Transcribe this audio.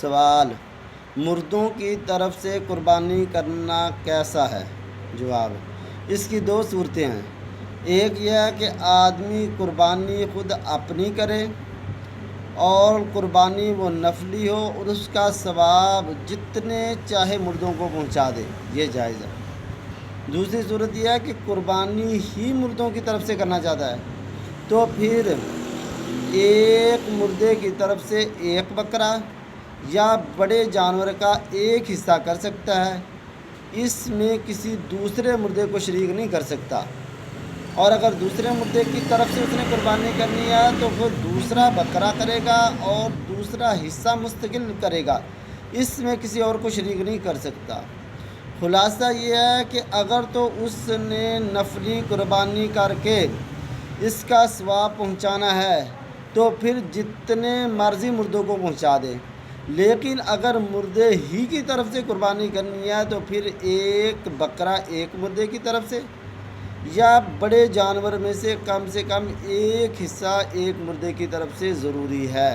سوال: مردوں کی طرف سے قربانی کرنا کیسا ہے؟ جواب: اس کی دو صورتیں ہیں۔ ایک یہ ہے کہ آدمی قربانی خود اپنی کرے اور قربانی وہ نفلی ہو اور اس کا ثواب جتنے چاہے مردوں کو پہنچا دے، یہ جائز ہے۔ دوسری صورت یہ ہے کہ قربانی ہی مردوں کی طرف سے کرنا چاہتا ہے، تو پھر ایک مردے کی طرف سے ایک بکرا یا بڑے جانور کا ایک حصہ کر سکتا ہے، اس میں کسی دوسرے مردے کو شریک نہیں کر سکتا۔ اور اگر دوسرے مردے کی طرف سے اس نے قربانی کرنی ہے تو وہ دوسرا بکرا کرے گا اور دوسرا حصہ مستقل کرے گا، اس میں کسی اور کو شریک نہیں کر سکتا۔ خلاصہ یہ ہے کہ اگر تو اس نے نفلی قربانی کر کے اس کا ثواب پہنچانا ہے تو پھر جتنے مرضی مردوں کو پہنچا دے، لیکن اگر مردے ہی کی طرف سے قربانی کرنی ہے تو پھر ایک بکرا ایک مردے کی طرف سے یا بڑے جانور میں سے کم ایک حصہ ایک مردے کی طرف سے ضروری ہے۔